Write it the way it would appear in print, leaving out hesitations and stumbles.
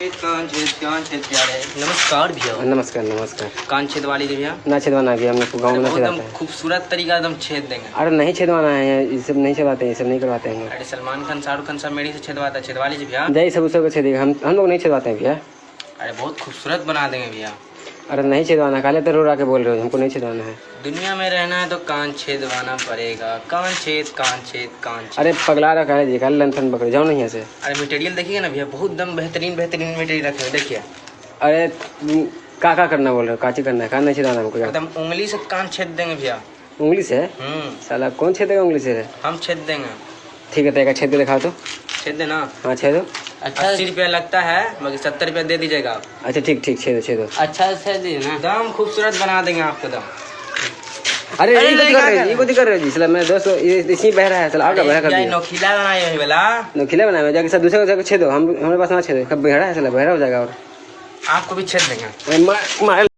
नमस्कार भैया। नमस्कार नमस्कार। कान छेद वाली भैया ना छेदवाना भी हम लोग गाँव में एकदम खूबसूरत तरीका एकदम छेद देंगे। अरे नहीं छेदवाना है, ये सब नहीं छेदवाते, ये सब नहीं करवाते हैं। अरे सलमान खान शाहरुख खान सब मेरी से छेदवाता है, छेदवा लीजिए भैया। जय सब उसको छेदेगा, हम लोग नहीं छेदवाते हैं भैया। अरे बहुत खूबसूरत बना देंगे भैया। अरे नहीं छेदवाना, काले तो रो के बोल रहे हो, हमको नहीं छेदवाना है। दुनिया में रहना है तो कान छेदवाना पड़ेगा। कान छेद कान छेद कान छेद। अरे पगला रखा है जी, काले लंथन पकड़े जाओ नहीं ऐसे। अरे मटेरियल देखिए ना भैया, बहुत दम बेहतरीन बेहतरीन मटेरियल रखे हैं, देखिए। अरे का करना बोल रहे हो, काची करना है, कान नहीं छेदवाना हमको। एकदम उंगली से कान छेद देंगे भैया। उंगली से? साला कौन छेदेगा उंगली से? हम छेद देंगे। ठीक है, तो छेद के दिखाओ तो। छेद देना? हाँ छेदो। अच्छा 80 रुपया लगता है, मगर 70 रुपया दे दीजिएगा आप। अच्छा ठीक ठीक, छेदो छेदो। अच्छा छेद दीजिए ना, दम खूबसूरत बना देंगे आपको दम। अरे ये को कर रहे हो जी, साला मेरा दोस्त इसी बह रहा है, साला आगे बहरा कर दिया। नोखिला बनाए है वाला। नोखिला बनाया है, जाके सब दूसरे को जाके छेदो, हम हमारे पास ना छेदो, कब बहरा है, साला बहरा हो जाएगा। और आपको भी छेद देंगे। मार